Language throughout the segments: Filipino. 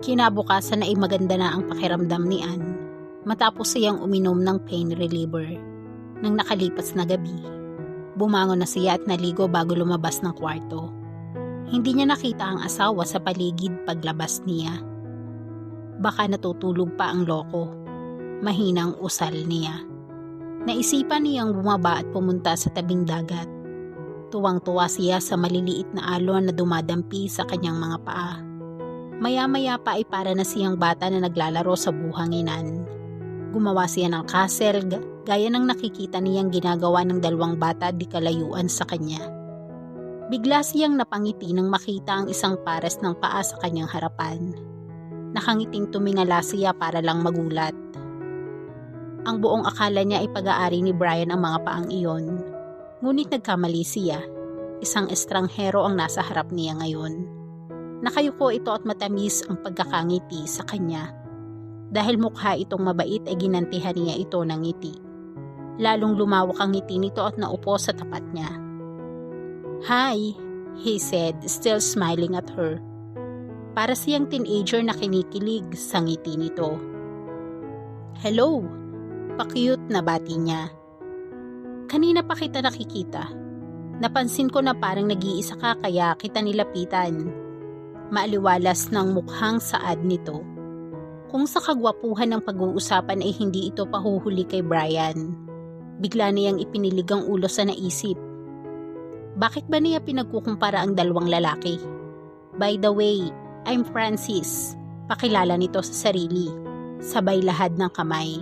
Kinabukasan ay maganda na ang pakiramdam ni Anne matapos siyang uminom ng pain reliever. Nang nakalipas na gabi, bumangon na siya at naligo bago lumabas ng kwarto. Hindi niya nakita ang asawa sa paligid paglabas niya. Baka natutulog pa ang loko. Mahinang usal niya. Naisipan niyang bumaba at pumunta sa tabing dagat. Tuwang-tuwa siya sa maliliit na alon na dumadampi sa kanyang mga paa. Maya-maya pa ay para na siyang bata na naglalaro sa buhanginan. Gumawa siya ng castle gaya ng nakikita niyang ginagawa ng dalawang bata di kalayuan sa kanya. Bigla siyang napangiti nang makita ang isang pares ng paa sa kanyang harapan. Nakangiting tumingala siya para lang magulat. Ang buong akala niya ay pag-aari ni Brian ang mga paang iyon. Ngunit nagkamali siya. Isang estranghero ang nasa harap niya ngayon. Nakayuko ito at matamis ang pagkakangiti sa kanya. Dahil mukha itong mabait ay ginantihan niya ito ng ngiti. Lalong lumawak ang ngiti nito at naupo sa tapat niya. "Hi," he said, still smiling at her. Para siyang teenager na kinikilig sa ngiti nito. "Hello," pa-cute na bati niya. "Kanina pa kita nakikita. Napansin ko na parang nag-iisa ka kaya kita nilapitan." Maaliwalas ng mukhang saad nito. Kung sa kagwapuhan ng pag-uusapan ay hindi ito pahuhuli kay Brian. Bigla niyang ipinilig ang ulo sa naisip. Bakit ba niya pinagkukumpara ang dalawang lalaki? "By the way, I'm Francis." Pakilala nito sa sarili. Sabay lahad ng kamay.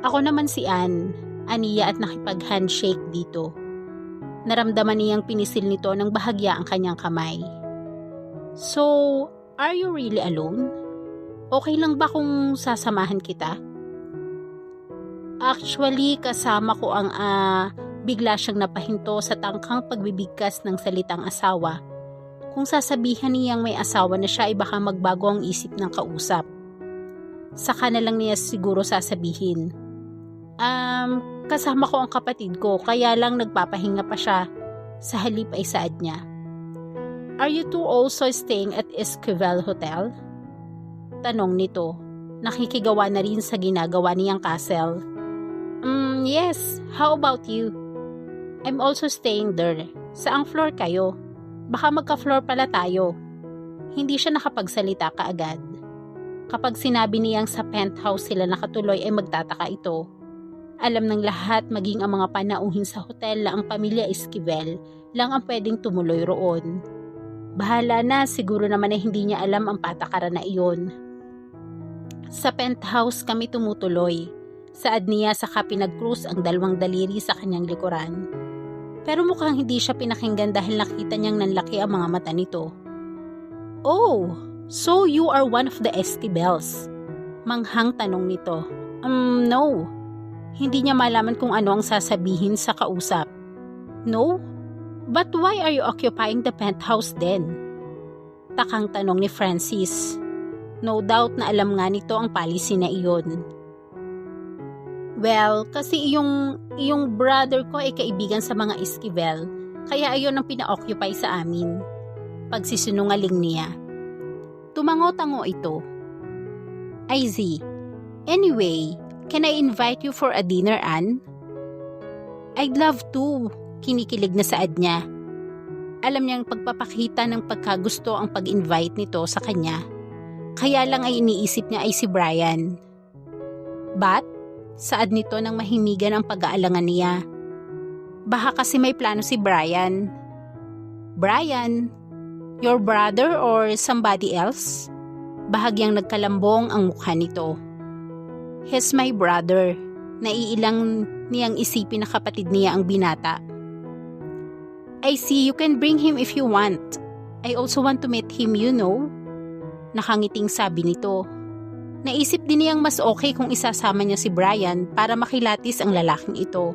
"Ako naman si Anne," aniya at nakipag-handshake dito. Naramdaman niyang pinisil nito ng bahagya ang kanyang kamay. "So, are you really alone? Okay lang ba kung sasamahan kita?" Actually, kasama ko ang bigla siyang napahinto sa tangkang pagbibigkas ng salitang asawa. Kung sasabihan niyang may asawa na siya ay baka magbago ang isip ng kausap. Saka na lang niya siguro sasabihin, kasama ko ang kapatid ko kaya lang nagpapahinga pa siya." Sa halip ay saad niya. "Are you two also staying at Esquivel Hotel?" Tanong nito. Nakikigawa na rin sa ginagawa niyang castle. Yes. How about you?" "I'm also staying there." "Saang floor kayo? Baka magka-floor pala tayo." Hindi siya nakapagsalita kaagad. Kapag sinabi niyang sa penthouse sila nakatuloy ay magtataka ito. Alam ng lahat maging ang mga panauhin sa hotel na ang pamilya Esquivel lang ang pwedeng tumuloy roon. Bahala na, siguro naman ay hindi niya alam ang patakaran na iyon. "Sa penthouse kami tumutuloy." Saad niya saka pinag-cruise ang dalawang daliri sa kanyang likuran. Pero mukhang hindi siya pinakinggan dahil nakita niyang nanlaki ang mga mata nito. "Oh, so you are one of the Esquivels?" Manghang tanong nito. No." Hindi niya malaman kung ano ang sasabihin sa kausap. "No? But why are you occupying the penthouse then?" Takang tanong ni Francis. No doubt na alam nga nito ang policy na iyon. "Well, kasi iyong brother ko ay kaibigan sa mga Esquivel, kaya ayon ang pina-occupy sa amin." Pagsisinungaling niya. Tumango-tango ito. "I see. Anyway, can I invite you for a dinner, Anne?" "I'd love to." Kinikilig na saad niya. Alam niyang pagpapakita ng pagkagusto ang pag-invite nito sa kanya. Kaya lang ay iniisip niya ay si Brian. "But?" Saad nito nang mahimigan ang pag-aalangan niya. Baka kasi may plano si Brian. "Brian? Your brother or somebody else?" Bahagyang nagkalambong ang mukha nito. "He's my brother." Naiilang niyang isipin na kapatid niya ang binata. "I see, you can bring him if you want. I also want to meet him, you know." Nakangiting sabi nito. Naisip din niyang mas okay kung isasama niya si Brian para makilatis ang lalaking ito.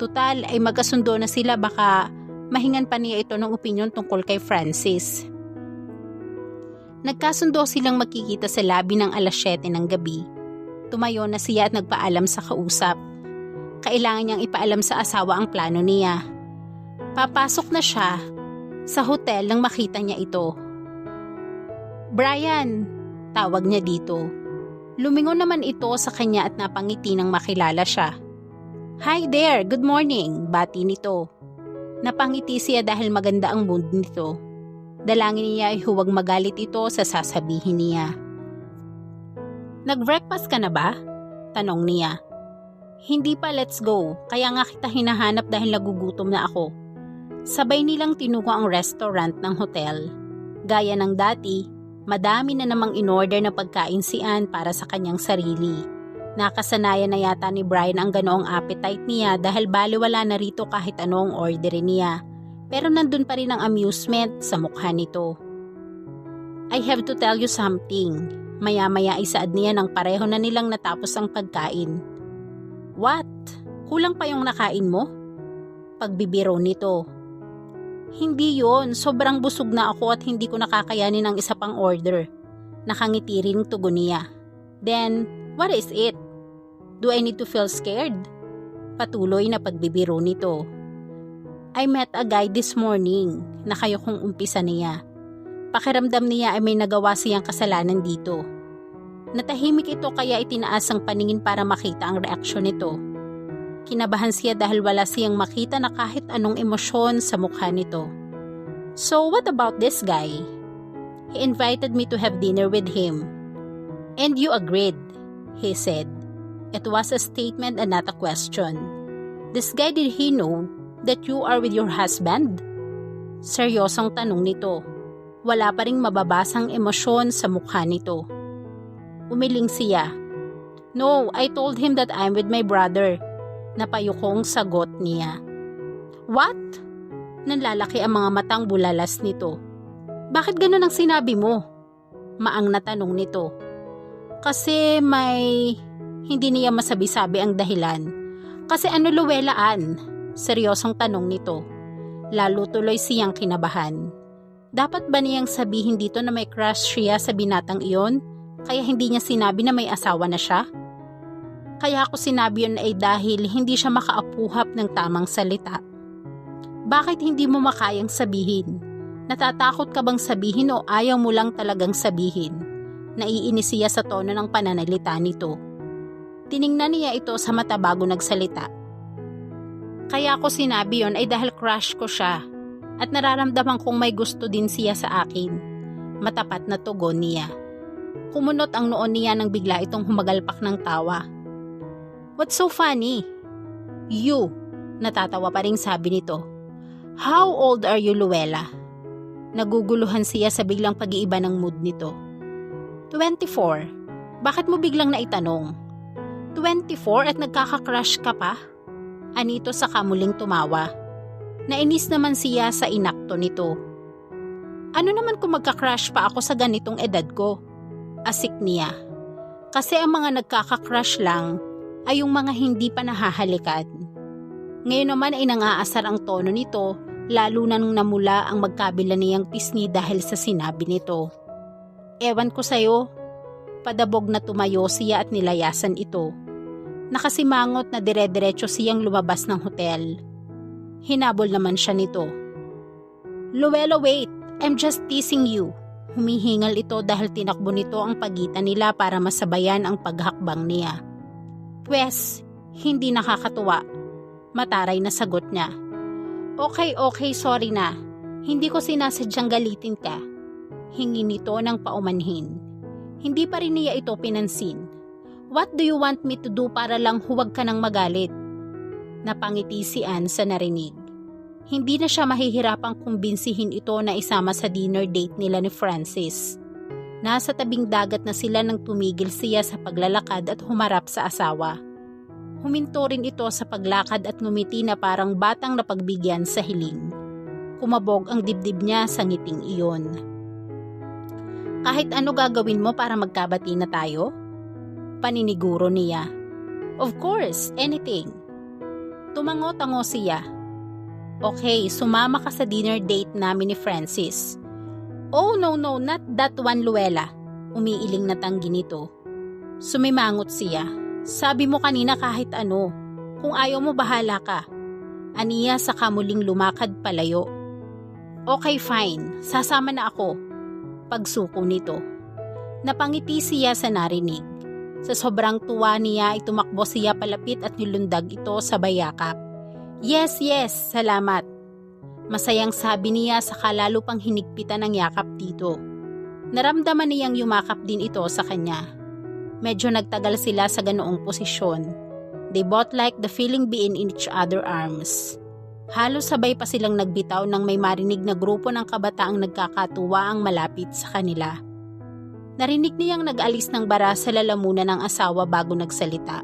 Tutal ay magkasundo na sila, baka mahingan pa niya ito ng opinyon tungkol kay Francis. Nagkasundo silang magkikita sa labi ng 7:00 ng gabi. Tumayo na siya at nagpaalam sa kausap. Kailangan niyang ipaalam sa asawa ang plano niya. Papasok na siya sa hotel nang makita niya ito. Brian, tawag niya dito. Lumingon naman ito sa kanya at napangiti nang makilala siya. Hi there, good morning, bati nito. Napangiti siya dahil maganda ang mood nito. Dalangin niya ay huwag magalit ito sa sasabihin niya. Nag-breakfast ka na ba? Tanong niya. Hindi pa, let's go. Kaya nga kita hinahanap dahil nagugutom na ako. Sabay nilang tinuko ang restaurant ng hotel. Gaya ng dati, madami na namang in-order na pagkain si Anne para sa kanyang sarili. Nakasanayan na yata ni Brian ang ganoong appetite niya dahil baliwala na rito kahit anong orderin niya. Pero nandun pa rin ang amusement sa mukha nito. I have to tell you something. Maya-maya ay saad niya nang pareho na nilang natapos ang pagkain. What? Kulang pa yung nakain mo? Pagbibiro nito. Hindi yon, sobrang busog na ako at hindi ko nakakayanin ang isa pang order. Nakangiti ring tugon niya. Then, what is it? Do I need to feel scared? Patuloy na pagbibiro nito. I met a guy this morning, nakayokong umpisa niya. Pakiramdam niya ay may nagawa siyang kasalanan dito. Natahimik ito kaya itinaas ang paningin para makita ang reaksyon nito. Kinabahan siya dahil wala siyang makita na kahit anong emosyon sa mukha nito. So what about this guy? He invited me to have dinner with him. And you agreed, he said. It was a statement and not a question. This guy, did he know that you are with your husband? Seryosong tanong nito. Wala pa ring mababasang emosyon sa mukha nito. Umiling siya. No, I told him that I'm with my brother. Napayukong sagot niya. What? Nanlalaki ang mga matang bulalas nito. Bakit ganun ang sinabi mo? Maang na tanong nito. Kasi hindi niya masabi-sabi ang dahilan. Kasi ano luwelaan? Seryosong tanong nito. Lalo tuloy siyang kinabahan. Dapat ba niyang sabihin dito na may crush siya sa binatang iyon? Kaya hindi niya sinabi na may asawa na siya? Kaya ako sinabi yun ay dahil hindi siya makaapuhap ng tamang salita. Bakit hindi mo makayang sabihin? Natatakot ka bang sabihin o ayaw mo lang talagang sabihin? Naiinis siya sa tono ng pananalita nito. Tiningnan niya ito sa mata bago nagsalita. Kaya ako sinabi yun ay dahil crush ko siya at nararamdaman kong may gusto din siya sa akin. Matapat na tugon niya. Kumunot ang noon niya nang bigla itong humagalpak ng tawa. What's so funny? You, natatawa pa rin sabi nito. How old are you, Luella? Naguguluhan siya sa biglang pag-iiba ng mood nito. 24. Bakit mo biglang naitanong? 24 at nagkaka-crush ka pa? Anito sa kamuling tumawa. Nainis naman siya sa inakto nito. Ano naman kung magka-crush pa ako sa ganitong edad ko? Asik niya. Kasi ang mga nagkaka-crush lang ay yung mga hindi pa nahahalikan. Ngayon naman ay nangaasar ang tono nito, lalo na nung namula ang magkabila niyang pisngi dahil sa sinabi nito. Ewan ko sa'yo. Padabog na tumayo siya at nilayasan ito. Nakasimangot na dire-diretso siyang lumabas ng hotel. Hinabol naman siya nito. Luella, wait! I'm just teasing you. Humihingal ito dahil tinakbo nito ang pagitan nila para masabayan ang paghakbang niya. Pwes, hindi nakakatuwa. Mataray na sagot niya. Okay, sorry na. Hindi ko sinasadyang galitin ka. Hingi nito ng paumanhin. Hindi pa rin niya ito pinansin. What do you want me to do para lang huwag ka nang magalit? Napangiti si Anne sa narinig. Hindi na siya mahihirapang kumbinsihin ito na isama sa dinner date nila ni Francis. Nasa tabing dagat na sila nang tumigil siya sa paglalakad at humarap sa asawa. Huminto rin ito sa paglakad at ngumiti na parang batang napagbigyan sa hiling. Kumabog ang dibdib niya sa ngiting iyon. Kahit ano gagawin mo para magkabati na tayo? Paniniguro niya. Of course, anything. Tumango-tango siya. Okay, sumama ka sa dinner date namin ni Francis. Oh no, not that one, Luella. Umiiling na tanggi nito. Sumimangot siya. Sabi mo kanina kahit ano. Kung ayaw mo bahala ka. Aniya sa kamuling lumakad palayo. Okay, fine. Sasama na ako. pagsuko nito. Napangiti siya sa narinig. Sa sobrang tuwa niya ay tumakbo siya palapit at nilundag ito sa bayakap. Yes, salamat. Masayang sabi niya saka lalo pang hinigpitan ng yakap dito. Naramdaman niyang yumakap din ito sa kanya. Medyo nagtagal sila sa ganoong posisyon. They both liked the feeling being in each other's arms. Halos sabay pa silang nagbitaw nang may marinig na grupo ng kabataang nagkakatuwa ang malapit sa kanila. Narinig niyang nag-alis ng bara sa lalamunan ng asawa bago nagsalita.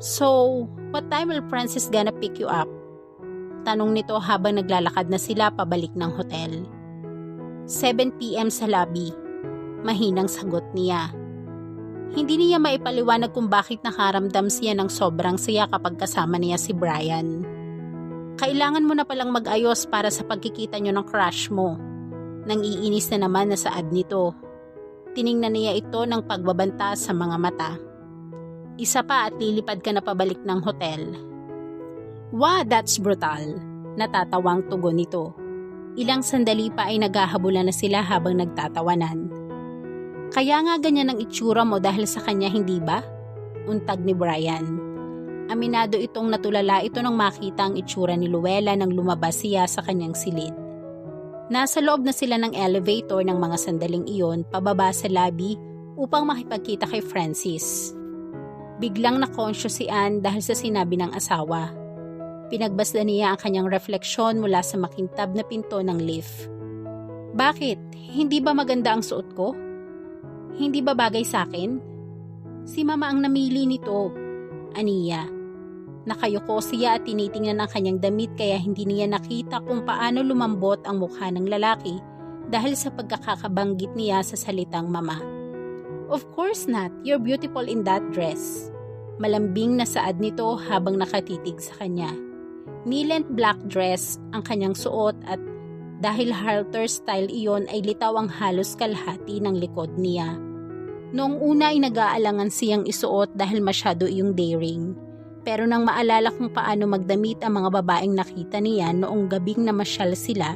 So, what time will Francis gonna pick you up? Tanong nito habang naglalakad na sila pabalik ng hotel. 7 p.m. sa lobby. Mahinang sagot niya. Hindi niya maipaliwanag kung bakit nakaramdam siya ng sobrang saya kapag kasama niya si Brian. Kailangan mo na palang mag-ayos para sa pagkikita niyo ng crush mo. Nang iinis na naman na saad nito. Tiningnan niya ito ng pagbabanta sa mga mata. Isa pa at lilipad ka na pabalik ng hotel. Wow, that's brutal. Natatawang tugon nito. Ilang sandali pa ay naghahabulan na sila habang nagtatawanan. Kaya nga ganyan ang itsura mo dahil sa kanya, hindi ba? Untag ni Brian. Aminado itong natulala ito nang makita ang itsura ni Luella nang lumabas siya sa kanyang silid. Nasa loob na sila ng elevator ng mga sandaling iyon pababa sa lobby upang makipagkita kay Francis. Biglang na-conscious si Anne dahil sa sinabi ng asawa. Pinagbasdan niya ang kanyang refleksyon mula sa makintab na pinto ng lift. Bakit? Hindi ba maganda ang suot ko? Hindi ba bagay sa akin? Si Mama ang namili nito. Aniya. Nakayuko siya at tinitingnan ang kanyang damit kaya hindi niya nakita kung paano lumambot ang mukha ng lalaki dahil sa pagkakabanggit niya sa salitang mama. Of course not. You're beautiful in that dress. Malambing na saad nito habang nakatitig sa kanya. Nilent black dress ang kanyang suot at dahil halter style iyon ay litaw ang halos kalahati ng likod niya. Noong una ay nag-aalangan siyang isuot dahil masyado iyong daring. Pero nang maalala kung paano magdamit ang mga babaeng nakita niya noong gabing namasyal sila,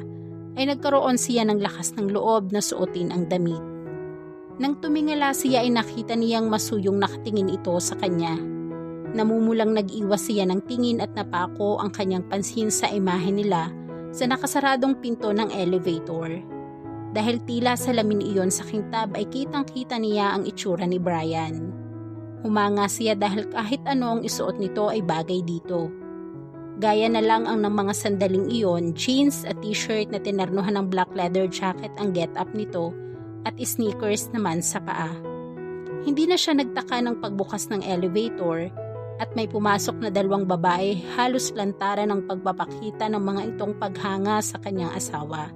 ay nagkaroon siya ng lakas ng loob na suotin ang damit. Nang tumingala siya ay nakita niyang masuyong nakatingin ito sa kanya. Namumulang nag-iwas siya ng tingin at napako ang kanyang pansin sa imahe nila sa nakasaradong pinto ng elevator. Dahil tila salamin iyon sa kintab ay kitang-kita niya ang itsura ni Brian. Humanga siya dahil kahit ano ang isuot nito ay bagay dito. Gaya na lang ang ng mga sandaling iyon, jeans at t-shirt na tinarnuhan ng black leather jacket ang get-up nito at sneakers naman sa paa. Hindi na siya nagtaka ng pagbukas ng elevator at may pumasok na dalawang babae halos lantaran ng pagpapakita ng mga itong paghanga sa kanyang asawa.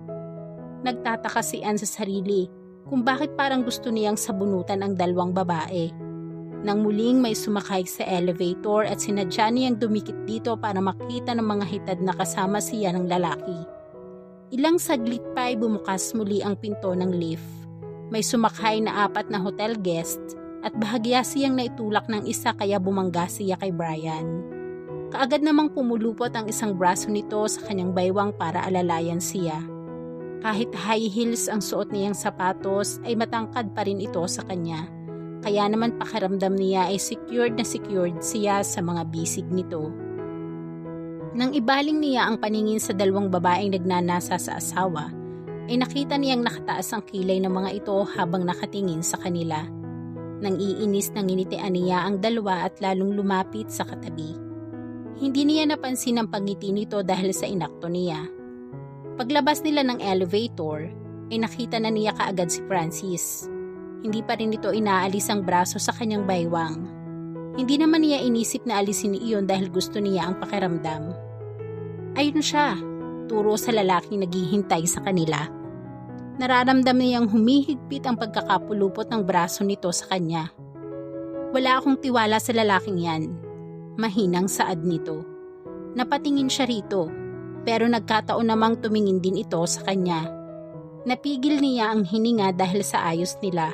Nagtataka si Anne sa sarili kung bakit parang gusto niyang sabunutan ang dalawang babae. Nang muling may sumakay sa elevator at sinadya niyang dumikit dito para makita ng mga hitad na kasama siya ng lalaki. Ilang saglit pa ay bumukas muli ang pinto ng lift. May sumakay na 4 na hotel guests at bahagya siyang naitulak ng isa kaya bumangga siya kay Brian. Kaagad namang pumulupot ang isang braso nito sa kanyang baywang para alalayan siya. Kahit high heels ang suot niyang sapatos ay matangkad pa rin ito sa kanya. Kaya naman pakiramdam niya ay secured na secured siya sa mga bisig nito. Nang ibaling niya ang paningin sa dalawang babaeng nagnanasa sa asawa, ay nakita niyang nakataas ang kilay ng mga ito habang nakatingin sa kanila. Nang iinis nang nginitian niya ang dalawa at lalong lumapit sa katabi. Hindi niya napansin ang pagngiti nito dahil sa inakto niya. Paglabas nila ng elevator, ay nakita na niya kaagad si Francis. Hindi pa rin ito inaalis ang braso sa kanyang baywang. Hindi naman niya inisip na alisin iyon dahil gusto niya ang pakiramdam. Ayun siya, turo sa lalaking naghihintay sa kanila. Nararamdam niyang humihigpit ang pagkakapulupot ng braso nito sa kanya. Wala akong tiwala sa lalaking yan. Mahinang saad nito. Napatingin siya rito, pero nagkataon namang tumingin din ito sa kanya. Napigil niya ang hininga dahil sa ayos nila.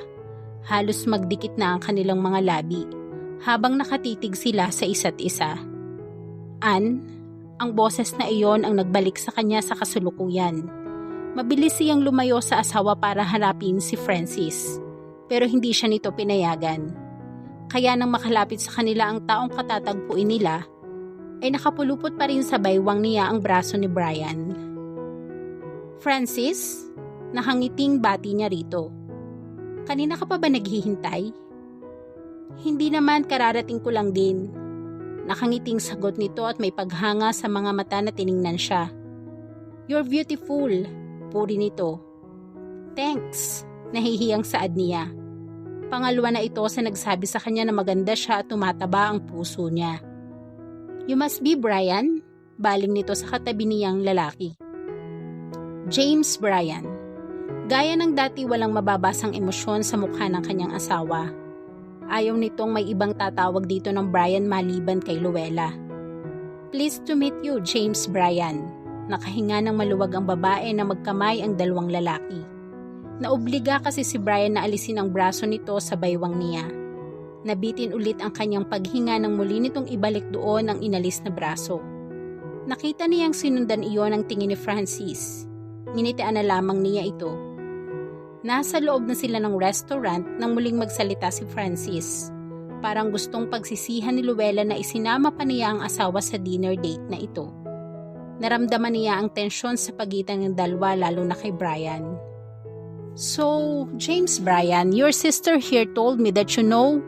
Halos magdikit na ang kanilang mga labi habang nakatitig sila sa isa't isa. Anne, ang boses na iyon ang nagbalik sa kanya sa kasulukuyan. Mabilis siyang lumayo sa asawa para hanapin si Francis, pero hindi siya nito pinayagan. Kaya nang makalapit sa kanila ang taong katatagpuin nila, ay nakapulupot pa rin sa baywang niya ang braso ni Brian. Francis, nakangiting bati niya rito. Kanina ka pa ba naghihintay? Hindi naman, kararating ko lang din. Nakangiting sagot nito at may paghanga sa mga mata na tiningnan siya. You're beautiful, puri nito. Thanks, nahihiyang saad niya. Pangalawa na ito sa nagsabi sa kanya na maganda siya at tumataba ang puso niya. You must be Brian, baling nito sa katabi niyang lalaki. James Brian. Gaya ng dati walang mababasang emosyon sa mukha ng kanyang asawa. Ayaw nitong may ibang tatawag dito ng Brian maliban kay Luella. Pleased to meet you, James Brian. Nakahinga ng maluwag ang babae na magkamay ang dalawang lalaki. Naobliga kasi si Brian na alisin ang braso nito sa baywang niya. Nabitin ulit ang kanyang paghinga nang muli nitong ibalik doon ang inalis na braso. Nakita niyang sinundan iyon ang tingin ni Francis. Nginitian na lamang niya ito. Nasa loob na sila ng restaurant nang muling magsalita si Francis. Parang gustong pagsisihan ni Luella na isinama pa niya ang asawa sa dinner date na ito. Naramdaman niya ang tensyon sa pagitan ng dalawa lalo na kay Brian. So, James Brian, your sister here told me that you know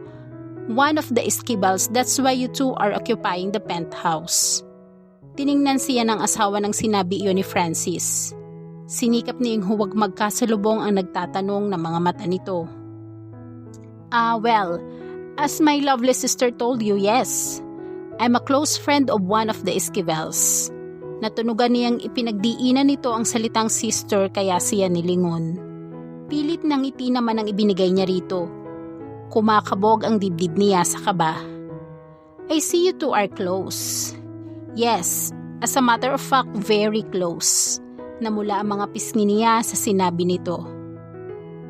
one of the Esquibals, that's why you two are occupying the penthouse. Tiningnan siya ng asawa nang sinabi iyon ni Francis. Sinikap niyang huwag magkasalubong ang nagtatanong ng mga mata nito. Well, as my lovely sister told you, yes. I'm a close friend of one of the Esquivals. Natunugan niyang ipinagdiinan nito ang salitang sister kaya siya nilingon. Pilit ng ngiti naman ang ibinigay niya rito. Kumakabog ang dibdib niya sa kaba. I see you two are close. Yes, as a matter of fact, very close. Namula ang mga pisngi niya sa sinabi nito.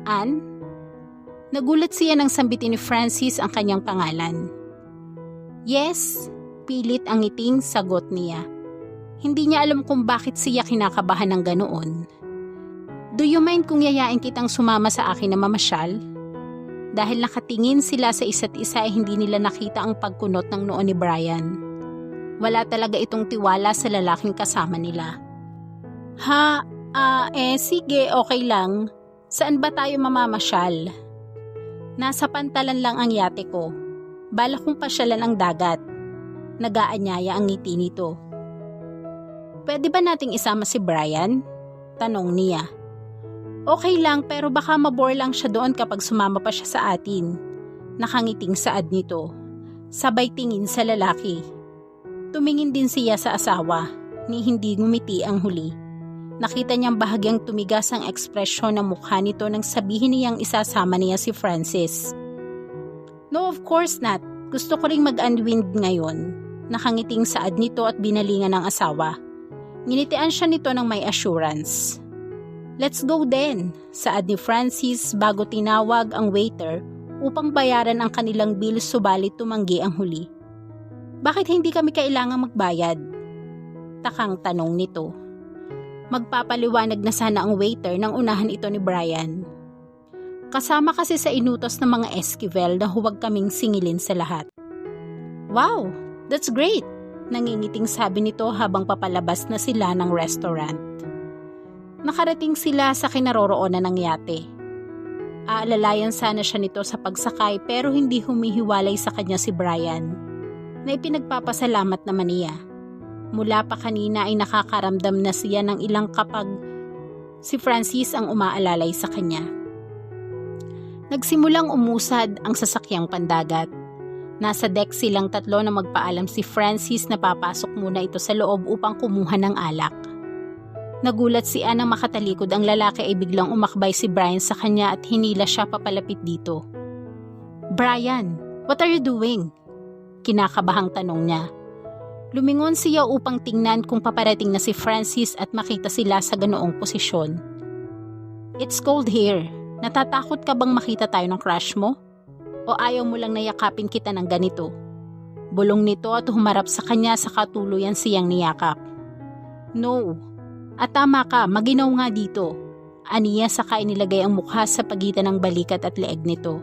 Ann? Nagulat siya nang sambitin ni Francis ang kanyang pangalan. Yes, pilit ang ngiting sagot niya. Hindi niya alam kung bakit siya kinakabahan ng ganoon. Do you mind kung yayain kitang sumama sa akin na mamasyal? Dahil nakatingin sila sa isa't isa ay hindi nila nakita ang pagkunot ng noo ni Brian. Wala talaga itong tiwala sa lalaking kasama nila. Sige, okay lang. Saan ba tayo mamamasyal? Nasa pantalan lang ang yate ko. Balak kong pasyalan ang dagat. Nagaanyaya ang ngiti nito. Pwede ba nating isama si Brian? Tanong niya. Okay lang pero baka mabore lang siya doon kapag sumama pa siya sa atin. Nakangiting saad nito. Sabay tingin sa lalaki. Tumingin din siya sa asawa, ni hindi ngumiti ang huli. Nakita niyang bahagyang tumigas ang ekspresyon ng mukha nito nang sabihin niyang isasama niya si Francis. No, of course not. Gusto ko ring mag-unwind ngayon. Nakangiting saad nito at binalingan ng asawa. Nginitian siya nito ng may assurance. Let's go then, saad ni Francis bago tinawag ang waiter upang bayaran ang kanilang bill subalit tumanggi ang huli. Bakit hindi kami kailangang magbayad? Takang tanong nito. Magpapaliwanag na sana ang waiter nang unahan ito ni Brian. Kasama kasi sa inutos ng mga Esquivel na huwag kaming singilin sa lahat. Wow, that's great! Nangingiting sabi nito habang papalabas na sila ng restaurant. Nakarating sila sa kinaroroonan ng yate. Aalalayan sana siya nito sa pagsakay pero hindi humihiwalay sa kanya si Brian, na ipinagpapasalamat naman niya. Mula pa kanina ay nakakaramdam na siya ng ilang kapag si Francis ang umaalalay sa kanya. Nagsimulang umusad ang sasakyang pandagat. Nasa deck silang tatlo na magpaalam si Francis na papasok muna ito sa loob upang kumuha ng alak. Nagulat si Ann nang makatalikod ang lalaki ay biglang umakbay si Brian sa kanya at hinila siya papalapit dito. Brian, what are you doing? Kinakabahang tanong niya. Lumingon siya upang tingnan kung paparating na si Francis at makita sila sa ganoong posisyon. It's cold here. Natatakot ka bang makita tayo ng crush mo? O ayaw mo lang na yakapin kita ng ganito? Bulong nito at humarap sa kanya sa katuluyan siyang niyakap. No, At tama ka, maginaw nga dito. Aniya saka inilagay ang mukha sa pagitan ng balikat at leeg nito.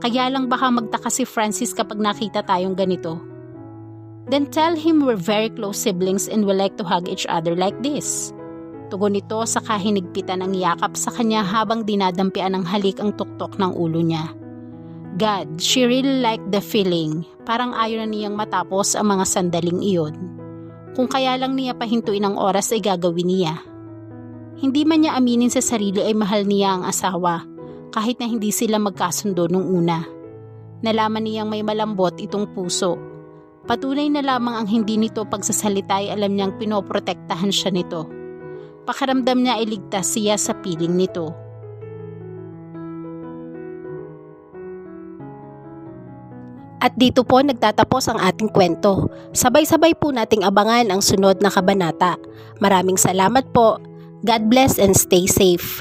Kaya lang baka magtaka si Francis kapag nakita tayong ganito. Then tell him we're very close siblings and we like to hug each other like this. Tugon nito saka hinigpitan ang yakap sa kanya habang dinadampian ng halik ang tuktok ng ulo niya. God, she really liked the feeling. Parang ayaw na niyang matapos ang mga sandaling iyon. Kung kaya lang niya pahintuin ang oras ay gagawin niya. Hindi man niya aminin sa sarili ay mahal niya ang asawa, kahit na hindi sila magkasundo nung una. Nalaman niyang may malambot itong puso. Patunay na lamang ang hindi nito pagsasalita ay alam niyang pinoprotektahan siya nito. Pakiramdam niya ay ligtas siya sa piling nito. At dito po nagtatapos ang ating kwento. Sabay-sabay po nating abangan ang sunod na kabanata. Maraming salamat po. God bless and stay safe.